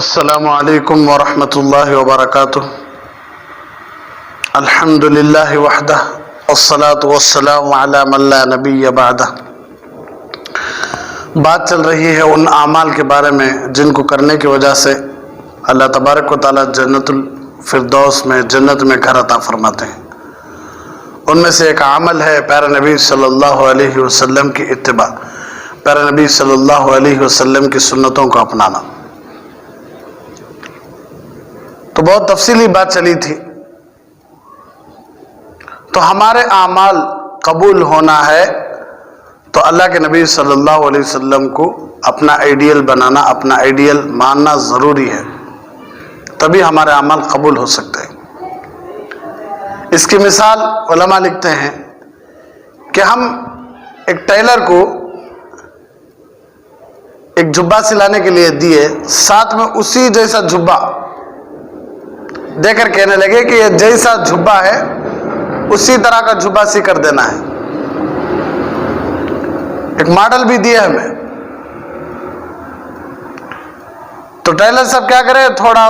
السلام علیکم ورحمۃ اللہ وبرکاتہ۔ الحمد للہ وحدہ والصلاة والسلام علی من لا نبی بعدہ۔ بات چل رہی ہے ان اعمال کے بارے میں جن کو کرنے کی وجہ سے اللہ تبارک و تعالیٰ جنت الفردوس میں جنت میں گھر عطا فرماتے ہیں۔ ان میں سے ایک عمل ہے پیارے نبی صلی اللہ علیہ وسلم کی اتباع، پیارے نبی صلی اللہ علیہ وسلم کی سنتوں کو اپنانا۔ تو بہت تفصیلی بات چلی تھی۔ تو ہمارے اعمال قبول ہونا ہے تو اللہ کے نبی صلی اللہ علیہ وسلم کو اپنا آئیڈیل بنانا، اپنا آئیڈیل ماننا ضروری ہے، تبھی ہمارے اعمال قبول ہو سکتے ہیں۔ اس کی مثال علماء لکھتے ہیں کہ ہم ایک ٹیلر کو ایک جبہ سلانے کے لیے دیے، ساتھ میں اسی جیسا جبہ دے کر کہنے لگے کہ یہ جیسا جبہ ہے اسی طرح کا جبہ سی کر دینا ہے۔ ایک ماڈل بھی دیا ہمیں، تو ٹیلر صاحب کیا کرے، تھوڑا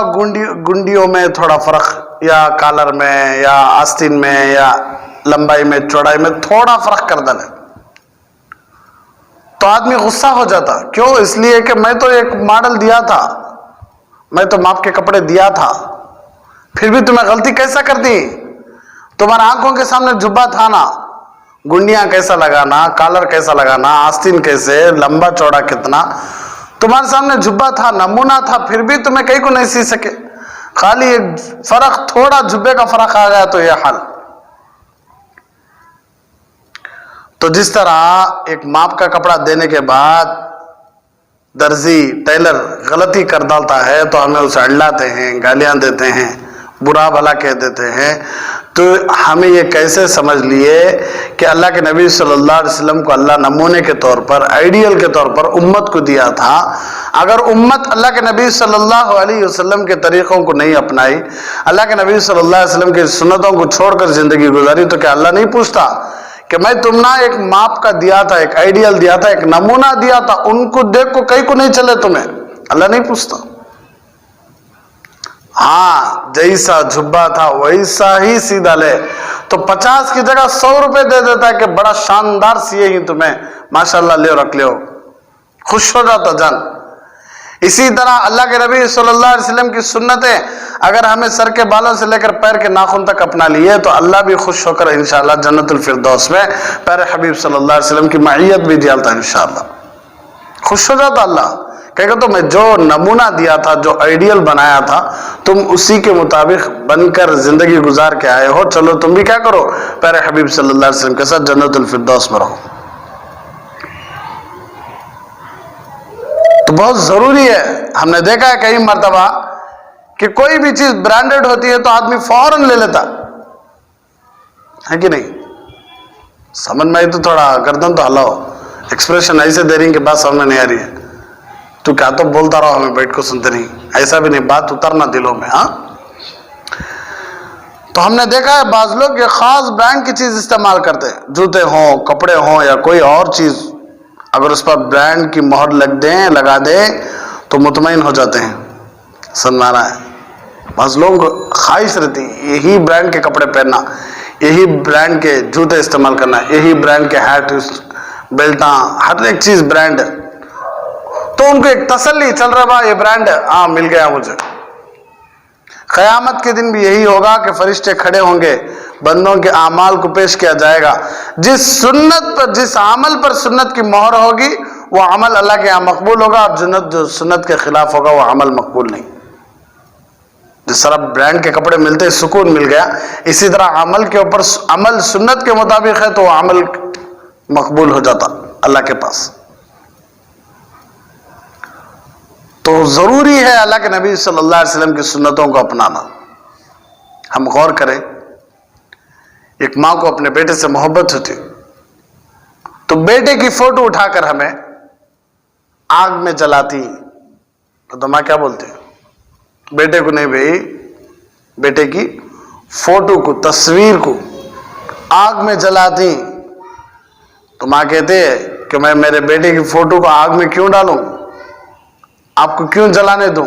گنڈیوں میں تھوڑا فرق، یا کالر میں یا آستین میں یا لمبائی میں چوڑائی میں تھوڑا فرق کر ڈالے تو آدمی غصہ ہو جاتا۔ کیوں؟ اس لیے کہ میں تو ایک ماڈل دیا تھا، میں تو ماپ کے کپڑے دیا تھا، پھر بھی تمہیں غلطی کیسا کر دی؟ تمہارے آنکھوں کے سامنے جبہ تھا نا، گنڈیاں کیسا لگانا، کالر کیسا لگانا، آستین کیسے، لمبا چوڑا کتنا، تمہارے سامنے جبہ تھا، نمونہ تھا، پھر بھی تمہیں کہیں کو نہیں سی سکے۔ خالی ایک فرق، تھوڑا جبے کا فرق آ گیا تو یہ حال۔ تو جس طرح ایک ماپ کا کپڑا دینے کے بعد درزی ٹیلر غلطی کر ڈالتا ہے تو ہمیں اسے اڑلاتے ہیں، گالیاں دیتے ہیں، برا بھلا کہہ دیتے ہیں، تو ہمیں یہ کیسے سمجھ لیے کہ اللہ کے نبی صلی اللہ علیہ وسلم کو اللہ نمونے کے طور پر، آئیڈیل کے طور پر امت کو دیا تھا۔ اگر امت اللہ کے نبی صلی اللہ علیہ وسلم کے طریقوں کو نہیں اپنائی، اللہ کے نبی صلی اللہ علیہ وسلم کی سنتوں کو چھوڑ کر زندگی گزاری، تو کیا اللہ نہیں پوچھتا کہ میں تم نہ ایک ماپ کا دیا تھا، ایک آئیڈیل دیا تھا، ایک نمونہ دیا تھا، ان کو دیکھ کو کہیں کو نہیں چلے تمہیں؟ اللہ نہیں پوچھتا۔ ہاں، جیسا جھبا تھا ویسا ہی سیدھا لے، تو 50 کی جگہ 100 روپے دے دیتا ہے کہ بڑا شاندار سیے ہی تمہیں، ماشاءاللہ لے رکھ لے ہو، خوش ہو جاتا جان۔ اسی طرح اللہ کے نبی صلی اللہ علیہ وسلم کی سنتیں اگر ہمیں سر کے بالوں سے لے کر پیر کے ناخن تک اپنا لیے تو اللہ بھی خوش ہو کر انشاءاللہ جنت الفردوس میں پیارے حبیب صلی اللہ علیہ وسلم کی معیت بھی دیالتا ہے، انشاءاللہ خوش ہو جاتا اللہ، کہے گا تو میں جو نمونہ دیا تھا، جو آئیڈیل بنایا تھا، تم اسی کے مطابق بن کر زندگی گزار کے آئے ہو، چلو تم بھی کیا کرو، پیارے حبیب صلی اللہ علیہ وسلم کے ساتھ جنت الفردوس میں رہو۔ تو بہت ضروری ہے۔ ہم نے دیکھا ہے کئی مرتبہ کہ کوئی بھی چیز برانڈڈ ہوتی ہے تو آدمی فوراً لے لیتا ہے کہ نہیں؟ سمجھ میں آئی تو تھوڑا گردن تو ہلاؤ، ایکسپریشن ایسے دے رہی ہیں کہ بات سمجھ نہیں آ رہی ہے، تو کیا تو بولتا رہو، ہمیں بیٹھ کو سنتے نہیں، ایسا بھی نہیں، بات اترنا دلوں میں۔ ہاں، تو ہم نے دیکھا ہے بعض لوگ یہ خاص برانڈ کی چیز استعمال کرتے ہیں، جوتے ہوں، کپڑے ہوں یا کوئی اور چیز، اگر اس پر برانڈ کی مہر لگا دیں تو مطمئن ہو جاتے ہیں، سنوانا ہے۔ بعض لوگوں کو خواہش رہتی یہی برانڈ کے کپڑے پہننا، یہی برانڈ کے جوتے استعمال کرنا، یہی برانڈ کے ہیٹ، بیلٹاں، ہر ایک چیز برانڈ ہے، تو ان کو ایک تسلی چل رہا با یہ برانڈ ہے، ہاں مل گیا مجھے۔ قیامت کے دن بھی یہی ہوگا کہ فرشتے کھڑے ہوں گے، بندوں کے اعمال کو پیش کیا جائے گا، جس سنت پر، جس عمل پر سنت کی مہر ہوگی وہ عمل اللہ کے یہاں مقبول ہوگا، اور جو سنت کے خلاف ہوگا وہ عمل مقبول نہیں۔ جس طرح برانڈ کے کپڑے ملتے سکون مل گیا، اسی طرح عمل کے اوپر عمل سنت کے مطابق ہے تو وہ عمل مقبول ہو جاتا اللہ کے پاس۔ تو ضروری ہے اللہ کے نبی صلی اللہ علیہ وسلم کی سنتوں کو اپنانا۔ ہم غور کریں، ایک ماں کو اپنے بیٹے سے محبت ہوتی تو بیٹے کی فوٹو اٹھا کر ہمیں آگ میں جلاتی، تو ماں کیا بولتے ہیں؟ بیٹے کو نہیں بھائی، بیٹے کی فوٹو کو، تصویر کو آگ میں جلاتی، تو ماں کہتے ہیں کہ میں میرے بیٹے کی فوٹو کو آگ میں کیوں ڈالوں، آپ کو کیوں جلانے دوں؟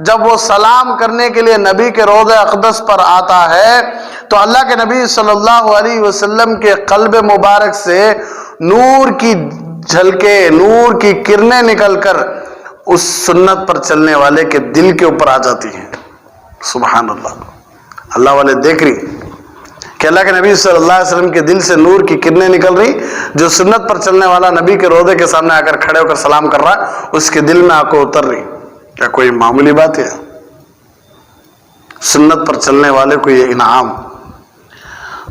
جب وہ سلام کرنے کے لیے نبی کے روضہ اقدس پر آتا ہے تو اللہ کے نبی صلی اللہ علیہ وسلم کے قلب مبارک سے نور کی جھلکے، نور کی کرنیں نکل کر اس سنت پر چلنے والے کے دل کے اوپر آ جاتی ہیں۔ سبحان اللہ، اللہ والے دیکھ رہی کہ اللہ کے نبی صلی اللہ علیہ وسلم کے دل سے نور کی کرنیں نکل رہی، جو سنت پر چلنے والا نبی کے روضے کے سامنے آ کر کھڑے ہو کر سلام کر رہا ہے، اس کے دل میں آ کر اتر رہی۔ کیا کوئی معمولی بات ہے؟ سنت پر چلنے والے کو یہ انعام۔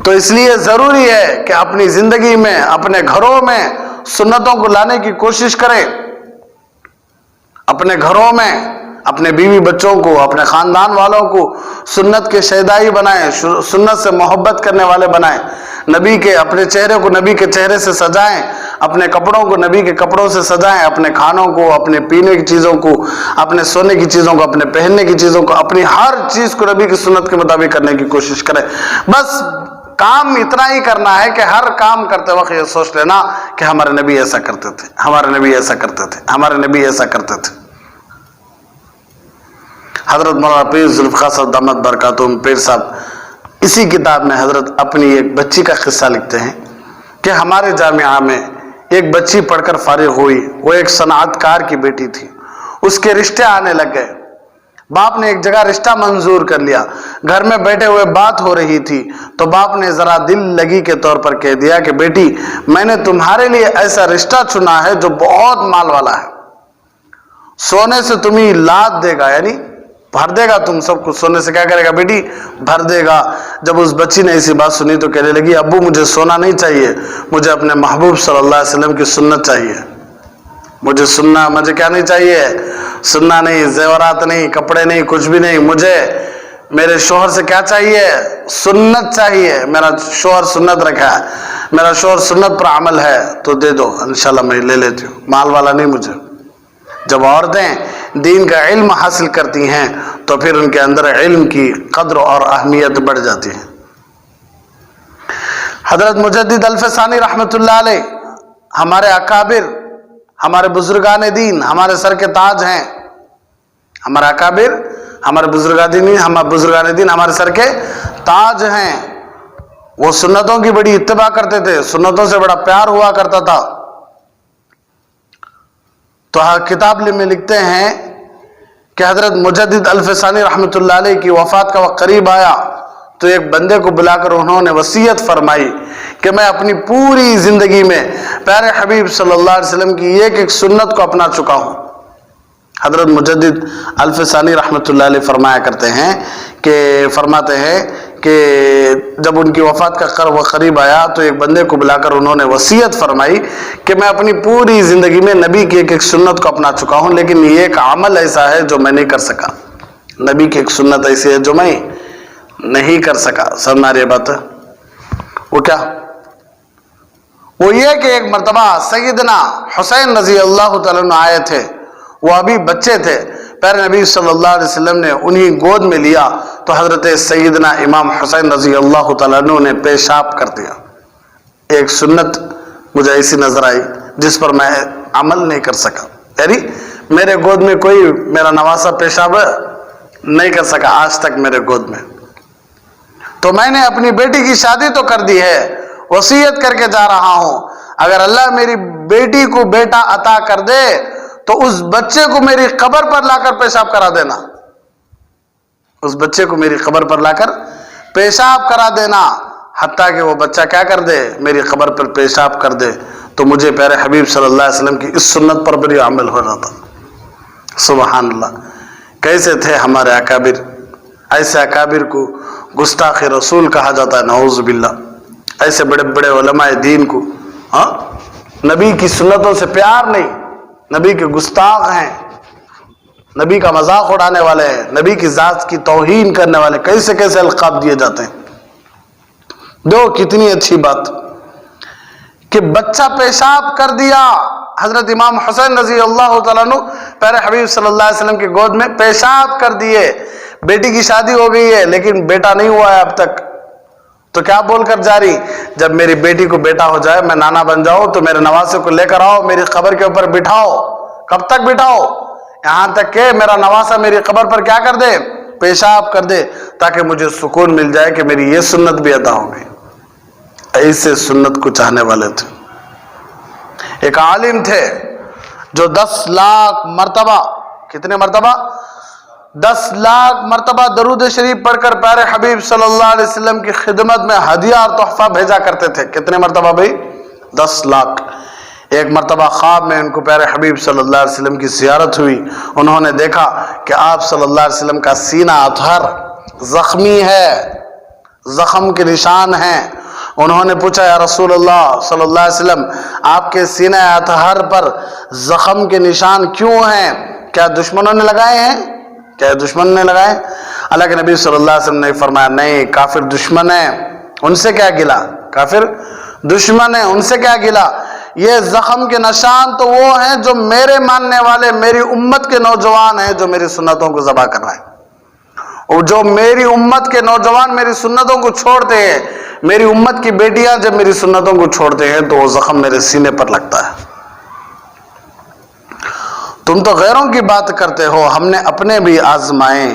تو اس لیے ضروری ہے کہ اپنی زندگی میں، اپنے گھروں میں سنتوں کو لانے کی کوشش کریں، اپنے گھروں میں اپنے بیوی بچوں کو، اپنے خاندان والوں کو سنت کے شیدائی بنائیں، سنت سے محبت کرنے والے بنائیں، نبی کے اپنے چہرے کو نبی کے چہرے سے سجائیں، اپنے کپڑوں کو نبی کے کپڑوں سے سجائیں، اپنے کھانوں کو، اپنے پینے کی چیزوں کو، اپنے سونے کی چیزوں کو، اپنے پہننے کی چیزوں کو، اپنی ہر چیز کو نبی کی سنت کے مطابق کرنے کی کوشش کریں۔ بس کام اتنا ہی کرنا ہے کہ ہر کام کرتے وقت یہ سوچ لینا کہ ہمارے نبی ایسا کرتے تھے، ہمارے نبی ایسا کرتے تھے، ہمارے نبی ایسا کرتے تھے۔ حضرت مولانا پیر ذوالفقار صاحب دامت برکاتہم پیر صاحب اسی کتاب میں حضرت اپنی ایک بچی کا قصہ لکھتے ہیں کہ ہمارے جامعہ میں ایک بچی پڑھ کر فارغ ہوئی، وہ ایک صنعت کار کی بیٹی تھی، اس کے رشتے آنے لگ گئے، باپ نے ایک جگہ رشتہ منظور کر لیا، گھر میں بیٹھے ہوئے بات ہو رہی تھی تو باپ نے ذرا دل لگی کے طور پر کہہ دیا کہ بیٹی میں نے تمہارے لیے ایسا رشتہ چنا ہے جو بہت مال والا ہے، سونے سے تمہیں لاد دے گا، یعنی بھر دے گا، تم سب کچھ سونے سے کیا کرے گا بیٹی؟ بھر دے گا۔ جب اس بچی نے ایسی بات سنی تو کہنے لگی ابو مجھے سونا نہیں چاہیے، مجھے اپنے محبوب صلی اللہ علیہ وسلم کی سنت چاہیے، مجھے کیا نہیں چاہیے؟ سننا نہیں، زیورات نہیں، کپڑے نہیں، کچھ بھی نہیں، مجھے میرے شوہر سے کیا چاہیے؟ سنت چاہیے، میرا شوہر سنت رکھا ہے، میرا شوہر سنت پر عمل ہے تو دے دو، انشاءاللہ میں لے لیتی ہوں، مال والا نہیں مجھے۔ جب عورتیں دین کا علم حاصل کرتی ہیں تو پھر ان کے اندر علم کی قدر اور اہمیت بڑھ جاتی ہے۔ حضرت مجدد الفسانی رحمۃ اللہ علیہ ہمارے اکابر، ہمارے بزرگان دین، ہمارے سر کے تاج ہیں، ہمارے اکابر، ہمارے بزرگان دین ہمارے سر کے تاج ہیں۔ وہ سنتوں کی بڑی اتباع کرتے تھے، سنتوں سے بڑا پیار ہوا کرتا تھا۔ تو کتاب میں لکھتے ہیں کہ حضرت مجدد الفسانی رحمۃ اللہ علیہ کی وفات کا وقت قریب آیا تو ایک بندے کو بلا کر انہوں نے وصیت فرمائی کہ میں اپنی پوری زندگی میں پیارے حبیب صلی اللہ علیہ وسلم کی ایک ایک سنت کو اپنا چکا ہوں۔ حضرت مجدد الفسانی رحمۃ اللہ علیہ فرماتے ہیں کہ جب ان کی وفات کا وقت قریب آیا تو ایک بندے کو بلا کر انہوں نے وصیت فرمائی کہ میں اپنی پوری زندگی میں نبی کی ایک ایک سنت کو اپنا چکا ہوں، لیکن یہ ایک عمل ایسا ہے جو میں نہیں کر سکا، نبی کی ایک سنت ایسی ہے جو میں نہیں کر سکا۔ سمجھ آ رہی ہے بات؟ وہ کیا؟ وہ یہ کہ ایک مرتبہ سیدنا حسین رضی اللہ تعالیٰ عنہ آئے تھے، وہ ابھی بچے تھے، پیارے نبی صلی اللہ علیہ وسلم نے انہیں گود میں لیا تو حضرت سیدنا امام حسین رضی اللہ تعالیٰ عنہ نے پیشاب کر دیا۔ ایک سنت مجھے ایسی نظر آئی جس پر میں عمل نہیں کر سکا، یعنی میرے گود میں کوئی میرا نواسا پیشاب نہیں کر سکا آج تک میرے گود میں، تو میں نے اپنی بیٹی کی شادی تو کر دی ہے، وصیت کر کے جا رہا ہوں اگر اللہ میری بیٹی کو بیٹا عطا کر دے تو اس بچے کو میری قبر پر لا کر پیشاب کرا دینا، اس بچے کو میری قبر پر لا کر پیشاب کرا دینا، حتیٰ کہ وہ بچہ کیا کر دے؟ میری قبر پر پیشاب کر دے، تو مجھے پیارے حبیب صلی اللہ علیہ وسلم کی اس سنت پر بھی عمل ہو رہا تھا۔ سبحان اللہ، کیسے تھے ہمارے اکابر! ایسے اکابر کو گستاخ رسول کہا جاتا ہے، نعوذ باللہ۔ ایسے بڑے بڑے علماء دین کو نبی کی سنتوں سے پیار نہیں، نبی کے گستاخ ہیں، نبی کا مذاق اڑانے والے ہیں، نبی کی ذات کی توہین کرنے والے، کیسے کیسے القاب دیے جاتے ہیں۔ دو کتنی اچھی بات کہ بچہ پیشاب کر دیا، حضرت امام حسین رضی اللہ تعالیٰ عنہ پیارے حبیب صلی اللہ علیہ وسلم کی گود میں پیشاب کر دیے، بیٹی کی شادی ہو گئی ہے لیکن بیٹا نہیں ہوا ہے اب تک، تو کیا بول کر جاری؟ جب میری بیٹی کو بیٹا ہو جائے، میں نانا بن جاؤں تو میرے نواسے کو لے کر آؤ، میری قبر کے اوپر بٹھاؤ۔ کب تک بٹھاؤ؟ یہاں تک کہ میرا نواسا میری قبر پر کیا کر دے؟ پیشاب کر دے، تاکہ مجھے سکون مل جائے کہ میری یہ سنت بھی ادا ہو گئی۔ ایسے سنت کو چاہنے والے تھے۔ ایک عالم تھے جو 10 لاکھ مرتبہ، کتنے مرتبہ؟ 10 لاکھ مرتبہ درود شریف پڑھ کر پیارے حبیب صلی اللہ علیہ وسلم کی خدمت میں ہدیہ اور تحفہ بھیجا کرتے تھے۔ کتنے مرتبہ بھائی؟ 10 لاکھ۔ ایک مرتبہ خواب میں ان کو پیارے حبیب صلی اللہ علیہ وسلم کی زیارت ہوئی، انہوں نے دیکھا کہ آپ صلی اللہ علیہ وسلم کا سینہ اطہر زخمی ہے، زخم کے نشان ہیں۔ انہوں نے پوچھا یا رسول اللہ صلی اللہ علیہ وسلم، آپ کے سینہ اطہر پر زخم کے نشان کیوں ہیں؟ کیا دشمنوں نے لگائے ہیں؟ کیا دشمن نے لگائے؟ اللہ کے نبی صلی اللہ علیہ وسلم نے فرمایا نہیں، کافر دشمن ہیں، ان سے کیا گلا؟ کافر دشمن ہیں، ان سے کیا گلا؟ یہ زخم کے نشان تو وہ ہیں جو میرے ماننے والے، میری امت کے نوجوان ہیں جو میری سنتوں کو ذبح کر رہے ہیں، اور جو میری امت کے نوجوان میری سنتوں کو چھوڑتے ہیں، میری امت کی بیٹیاں جب میری سنتوں کو چھوڑتے ہیں تو وہ زخم میرے سینے پر لگتا ہے۔ تم تو غیروں کی بات کرتے ہو، ہم نے اپنے بھی آزمائے،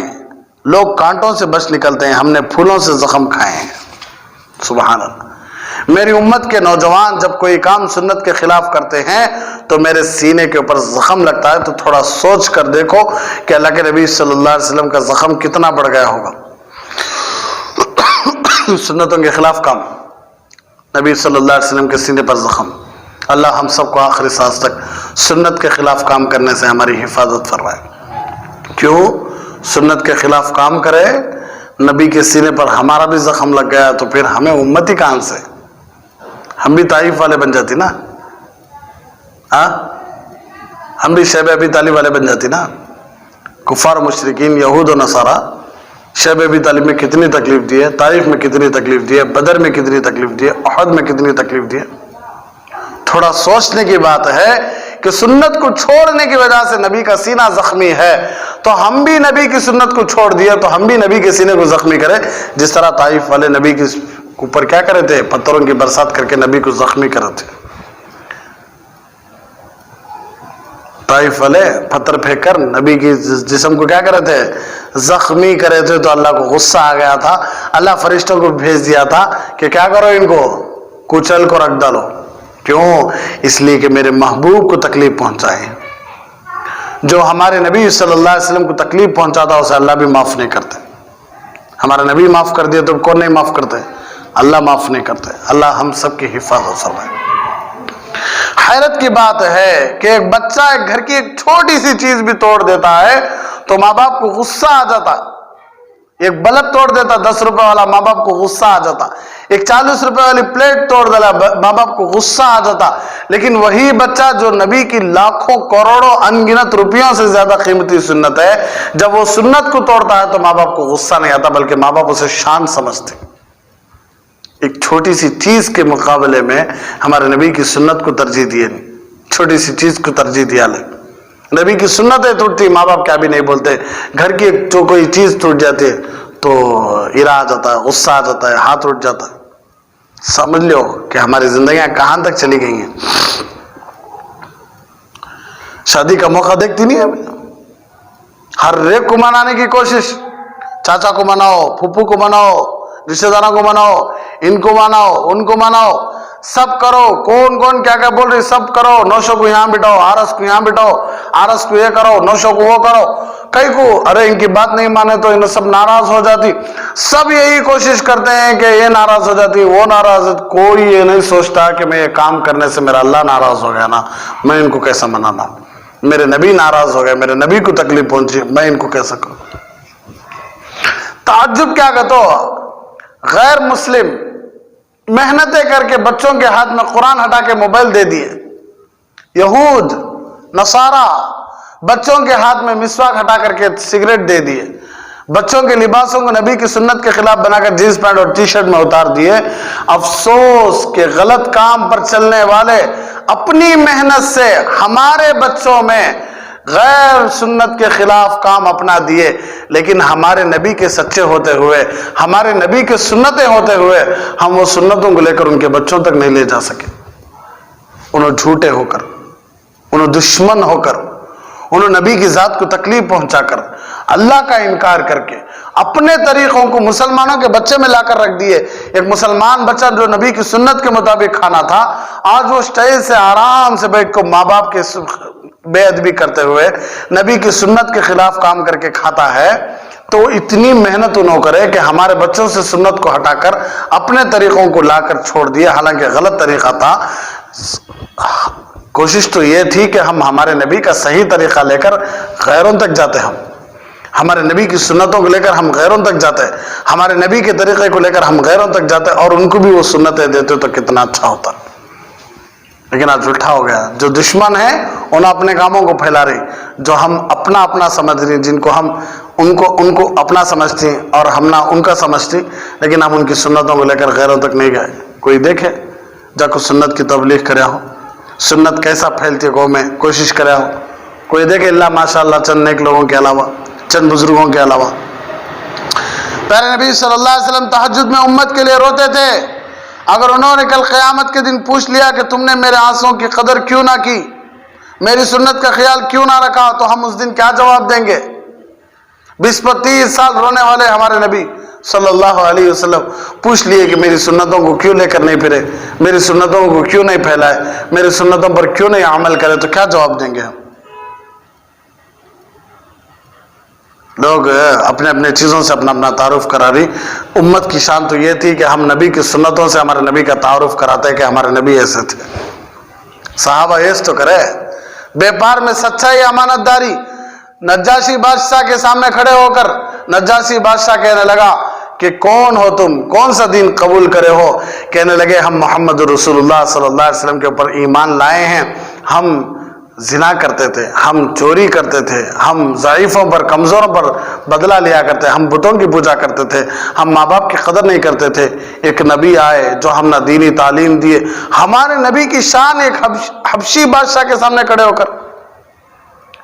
لوگ کانٹوں سے بچ نکلتے ہیں، ہم نے پھولوں سے زخم کھائے ہیں۔ سبحان اللہ۔ میری امت کے نوجوان جب کوئی کام سنت کے خلاف کرتے ہیں تو میرے سینے کے اوپر زخم لگتا ہے، تو تھوڑا سوچ کر دیکھو کہ اللہ کے نبی صلی اللہ علیہ وسلم کا زخم کتنا بڑھ گیا ہوگا۔ سنتوں کے خلاف کام، نبی صلی اللہ علیہ وسلم کے سینے پر زخم۔ اللہ ہم سب کو آخری سانس تک سنت کے خلاف کام کرنے سے ہماری حفاظت فرمائے۔ کیوں؟ سنت کے خلاف کام کرے، نبی کے سینے پر ہمارا بھی زخم لگ گیا تو پھر ہمیں امتی کہاں سے؟ ہم بھی طائف والے بن جاتی نا، ہم بھی شیب ابی طالب والے بن جاتی نا۔ کفار مشرکین یہود و نصارہ شیب ابی طالب میں کتنی تکلیف دی ہے، طائف میں کتنی تکلیف دی ہے، بدر میں کتنی تکلیف دی ہے، احد میں کتنی تکلیف دی ہے۔ تھوڑا سوچنے کی بات ہے کہ سنت کو چھوڑنے کی وجہ سے نبی کا سینہ زخمی ہے، تو ہم بھی نبی کی سنت کو چھوڑ دیا تو ہم بھی نبی کے سینے کو زخمی کریں، جس طرح طائف والے نبی کے اوپر کیا کرے تھے؟ پتھروں کی برسات کر کے نبی کو زخمی کرے تھے۔ طائف والے پتھر پھینک کر نبی کی جسم کو کیا کرے تھے؟ زخمی کرے تھے، تو اللہ کو غصہ آ گیا تھا، اللہ فرشتوں کو بھیج دیا تھا کہ کیا کرو، ان کو کچل کو رکھ ڈالو۔ کیوں؟ اس لیے کہ میرے محبوب کو تکلیف پہنچائے۔ جو ہمارے نبی صلی اللہ علیہ وسلم کو تکلیف پہنچاتا اسے اللہ بھی معاف نہیں کرتے۔ ہمارا نبی معاف کر دیا تو کون نہیں معاف کرتے؟ اللہ معاف نہیں کرتے۔ اللہ ہم سب کی حفاظت فرمائے۔ حیرت کی بات ہے کہ ایک بچہ ایک گھر کی ایک چھوٹی سی چیز بھی توڑ دیتا ہے تو ماں باپ کو غصہ آ جاتا۔ ایک بلب توڑ دیتا 10 روپے والا، ماں باپ کو غصہ آ جاتا۔ ایک 40 روپے والی پلیٹ توڑ دیتا، ماں باپ کو غصہ آ جاتا۔ لیکن وہی بچہ جو نبی کی لاکھوں کروڑوں انگنت روپیوں سے زیادہ قیمتی سنت ہے، جب وہ سنت کو توڑتا ہے تو ماں باپ کو غصہ نہیں آتا، بلکہ ماں باپ اسے شان سمجھتے۔ ایک چھوٹی سی چیز کے مقابلے میں ہمارے نبی کی سنت کو ترجیح دیے، چھوٹی سی چیز کو ترجیح دیا لے۔ نبی کی سنتیں ٹوٹتی، ماں باپ کیا بھی نہیں بولتے۔ گھر کی جو کوئی چیز ٹوٹ جاتی ہے تو ایرا آ جاتا ہے، غصہ آ جاتا ہے، ہاتھ اٹھ جاتا ہے۔ سمجھ لو کہ ہماری زندگیاں کہاں تک چلی گئی ہیں۔ شادی کا موقع دیکھتی نہیں ہے، ہر ایک کو منانے کی کوشش، چاچا کو مناؤ، پھپھو کو مناؤ، رشتہ داروں کو مناؤ، ان کو مناؤ، ان کو مناؤ، سب کرو، کون کون کیا کیا بول رہی سب کرو، نوشوں کو یہاں بٹھاؤ، آرس کو یہاں بٹھاؤ، آرس کو یہ کرو، نوشوں کو وہ کرو، کئی کو ارے ان کی بات نہیں مانے تو ان سب ناراض ہو جاتی۔ سب یہی کوشش کرتے ہیں کہ یہ ناراض ہو جاتی، وہ ناراض، کوئی یہ نہیں سوچتا کہ میں یہ کام کرنے سے میرا اللہ ناراض ہو گیا نا، میں ان کو کیسا منانا، میرے نبی ناراض ہو گئے، میرے نبی کو تکلیف پہنچی، میں ان کو کیسا کروں۔ تعجب کیا کہ تو غیر مسلم محنتیں کر کے بچوں کے ہاتھ میں قرآن ہٹا کے موبائل دے دیے، یہود نصارہ بچوں کے ہاتھ میں مسواک ہٹا کر کے سگریٹ دے دیے، بچوں کے لباسوں کو نبی کی سنت کے خلاف بنا کر جینس پینٹ اور ٹی شرٹ میں اتار دیے۔ افسوس کہ غلط کام پر چلنے والے اپنی محنت سے ہمارے بچوں میں غیر سنت کے خلاف کام اپنا دیے، لیکن ہمارے نبی کے سچے ہوتے ہوئے، ہمارے نبی کے سنتیں ہوتے ہوئے ہم وہ سنتوں کو لے کر ان کے بچوں تک نہیں لے جا سکے۔ انہوں جھوٹے ہو کر، انہوں دشمن ہو کر، انہوں نے نبی کی ذات کو تکلیف پہنچا کر، اللہ کا انکار کر کے اپنے طریقوں کو مسلمانوں کے بچے میں لا کر رکھ دیے۔ ایک مسلمان بچہ جو نبی کی سنت کے مطابق کھانا تھا، آج وہ اسٹیج سے آرام سے بیٹھ کر ماں باپ کے بے ادبی کرتے ہوئے نبی کی سنت کے خلاف کام کر کے کھاتا ہے۔ تو اتنی محنت انہوں کرے کہ ہمارے بچوں سے سنت کو ہٹا کر اپنے طریقوں کو لا کر چھوڑ دیا، حالانکہ غلط طریقہ تھا۔ کوشش تو یہ تھی کہ ہم ہمارے نبی کا صحیح طریقہ لے کر غیروں تک جاتے، ہمارے نبی کی سنتوں کو لے کر ہم غیروں تک جاتے، ہمارے نبی کے طریقے کو لے کر ہم غیروں تک جاتے اور ان کو بھی وہ سنتیں دیتے تو کتنا اچھا ہوتا۔ لیکن آج الٹا ہو گیا، جو دشمن ہیں انہیں اپنے کاموں کو پھیلا رہی، جو ہم اپنا سمجھ رہی، جن کو ہم ان کو اپنا سمجھتی اور ہم نہ ان کا سمجھتی، لیکن ہم ان کی سنتوں کو لے کر غیروں تک نہیں گئے۔ کوئی دیکھے جا کو سنت کی تبلیغ کرے ہو، سنت کیسا پھیلتی ہے قوم میں، کوشش کرے ہو۔ کوئی دیکھے اللہ ماشاء اللہ چند نیک لوگوں کے علاوہ، چند بزرگوں کے علاوہ۔ پیارے نبی صلی اللہ علیہ وسلم تہجد میں امت کے لیے روتے تھے۔ اگر انہوں نے کل قیامت کے دن پوچھ لیا کہ تم نے میرے آنسوں کی قدر کیوں نہ کی، میری سنت کا خیال کیوں نہ رکھا، تو ہم اس دن کیا جواب دیں گے؟ 20-25 سال رونے والے ہمارے نبی صلی اللہ علیہ وسلم پوچھ لیے کہ میری سنتوں کو کیوں لے کر نہیں پھرے، میری سنتوں کو کیوں نہیں پھیلائے، میری سنتوں پر کیوں نہیں عمل کرے، تو کیا جواب دیں گے ہم؟ لوگ اپنے اپنے چیزوں سے اپنا تعارف کرا رہی۔ امت کی شان تو یہ تھی کہ ہم نبی کی سنتوں سے ہمارے نبی کا تعارف کراتے کہ ہمارے نبی ایسے تھے۔ صحابہ ایس تو کرے، بیپار میں سچائی امانت داری۔ نجاشی بادشاہ کے سامنے کھڑے ہو کر نجاشی بادشاہ کہنے لگا کہ کون ہو تم، کون سا دین قبول کرے ہو؟ کہنے لگے ہم محمد رسول اللہ صلی اللہ علیہ وسلم کے اوپر ایمان لائے ہیں، ہم زنا کرتے تھے، ہم چوری کرتے تھے، ہم ضعیفوں پر کمزوروں پر بدلہ لیا کرتے، ہم بتوں کی پوجا کرتے تھے، ہم ماں باپ کی قدر نہیں کرتے تھے۔ ایک نبی آئے جو ہم نے دینی تعلیم دیے، ہمارے نبی کی شان ایک حبشی بادشاہ کے سامنے کھڑے ہو کر،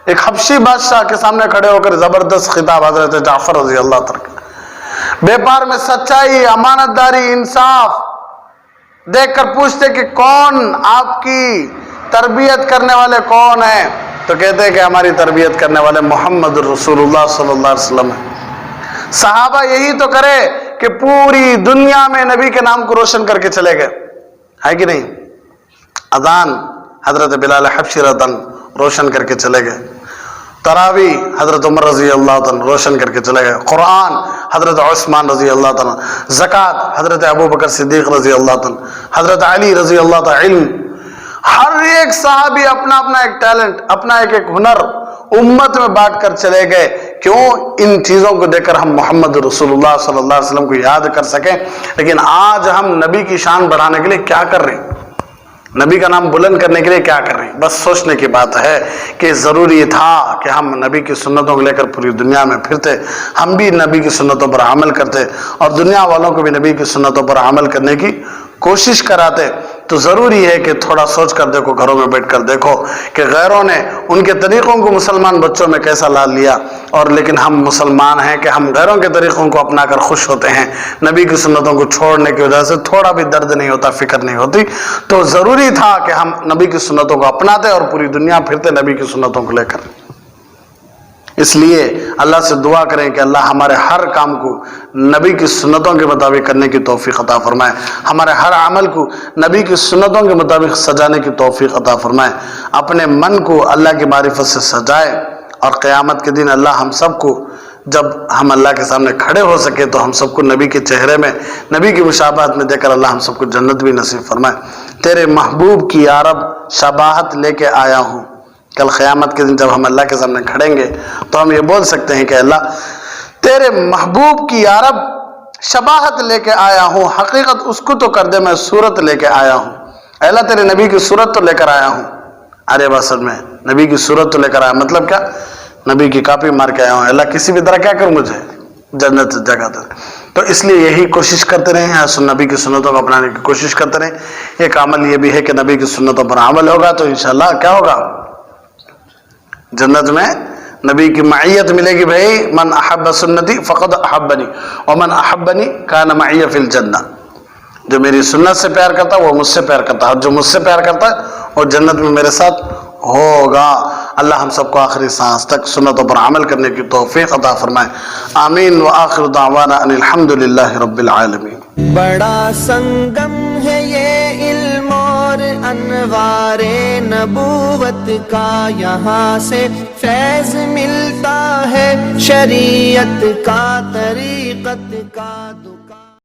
ایک حبشی بادشاہ کے سامنے کھڑے ہو کر زبردست خطاب حضرت جعفر رضی اللہ تعالیٰ۔ بیپار میں سچائی، امانت داری، انصاف دیکھ کر پوچھتے کہ کون آپ کی تربیت کرنے والے کون ہیں؟ تو کہتے ہیں کہ ہماری تربیت کرنے والے محمد رسول اللہ صلی اللہ علیہ وسلم ہیں۔ صحابہ یہی تو کرے کہ پوری دنیا میں نبی کے نام کو روشن کر کے چلے گئے، ہے کہ نہیں؟ اذان حضرت بلال حبشی رضی اللہ عنہ روشن کر کے چلے گئے، تراوی حضرت عمر رضی اللہ عنہ روشن کر کے چلے گئے، قرآن حضرت عثمان رضی اللہ عنہ، زکوٰۃ حضرت ابوبکر صدیق رضی اللہ عنہ، حضرت علی رضی اللہ عنہ، علم، ہر ایک صحابی اپنا ایک ٹیلنٹ، اپنا ایک ہنر امت میں بانٹ کر چلے گئے۔ کیوں؟ ان چیزوں کو دیکھ کر ہم محمد رسول اللہ صلی اللہ علیہ وسلم کو یاد کر سکیں۔ لیکن آج ہم نبی کی شان بڑھانے کے لیے کیا کر رہے ہیں؟ نبی کا نام بلند کرنے کے لیے کیا کر رہے ہیں؟ بس سوچنے کی بات ہے کہ ضروری تھا کہ ہم نبی کی سنتوں کو لے کر پوری دنیا میں پھرتے، ہم بھی نبی کی سنتوں پر عمل کرتے اور دنیا والوں کو بھی نبی کی سنتوں پر عمل کرنے کی کوشش کراتے۔ تو ضروری ہے کہ تھوڑا سوچ کر دیکھو، گھروں میں بیٹھ کر دیکھو کہ غیروں نے ان کے طریقوں کو مسلمان بچوں میں کیسا لا لیا، اور لیکن ہم مسلمان ہیں کہ ہم غیروں کے طریقوں کو اپنا کر خوش ہوتے ہیں۔ نبی کی سنتوں کو چھوڑنے کی وجہ سے تھوڑا بھی درد نہیں ہوتا، فکر نہیں ہوتی۔ تو ضروری تھا کہ ہم نبی کی سنتوں کو اپناتے اور پوری دنیا پھرتے نبی کی سنتوں کو لے کر۔ اس لیے اللہ سے دعا کریں کہ اللہ ہمارے ہر کام کو نبی کی سنتوں کے مطابق کرنے کی توفیق عطا فرمائے، ہمارے ہر عمل کو نبی کی سنتوں کے مطابق سجانے کی توفیق عطا فرمائے، اپنے من کو اللہ کی معرفت سے سجائے، اور قیامت کے دن اللہ ہم سب کو، جب ہم اللہ کے سامنے کھڑے ہو سکے تو ہم سب کو نبی کے چہرے میں، نبی کی مشابہت میں دیکھ کر اللہ ہم سب کو جنت بھی نصیب فرمائے۔ تیرے محبوب کی یا رب شباہت لے کے آیا ہوں۔ کل قیامت کے دن جب ہم اللہ کے سامنے کھڑیں گے تو ہم یہ بول سکتے ہیں کہ اللہ تیرے محبوب کی یا رب شباہت لے کے آیا ہوں، حقیقت اس کو تو کر دے، میں صورت لے کے آیا ہوں۔ اے اللہ تیرے نبی کی صورت تو لے کر آیا ہوں۔ ارے بسر میں نبی کی صورت تو لے کر آیا، مطلب کیا؟ نبی کی کاپی مار کے آیا ہوں۔ اللہ کسی بھی طرح کیا کروں، مجھے جنت جگہ دے۔ تو اس لیے یہی کوشش کرتے رہیں، نبی کی سنتوں کو اپنانے کی کوشش کرتے رہیں۔ ایک عمل یہ بھی ہے کہ نبی کی سنتوں پر عمل ہوگا تو انشاءاللہ کیا ہوگا؟ جنت میں نبی کی معیت ملے گی۔ بھائی من احب سنتی فقد احبنی ومن احبنی کان معی فی الجنہ، جو میری سنت سے پیار کرتا ہے وہ مجھ سے پیار کرتا ہے، اور جو مجھ سے پیار کرتا ہے وہ جنت میں میرے ساتھ ہوگا۔ اللہ ہم سب کو آخری سانس تک سنتوں پر عمل کرنے کی توفیق عطا فرمائے. آمین. وآخر دعوانا ان الحمدللہ رب العالمین. بڑا سنگم ہے یہ علم اور انوار نبوت کا، یہاں سے فیض ملتا ہے شریعت کا، طریقت کا.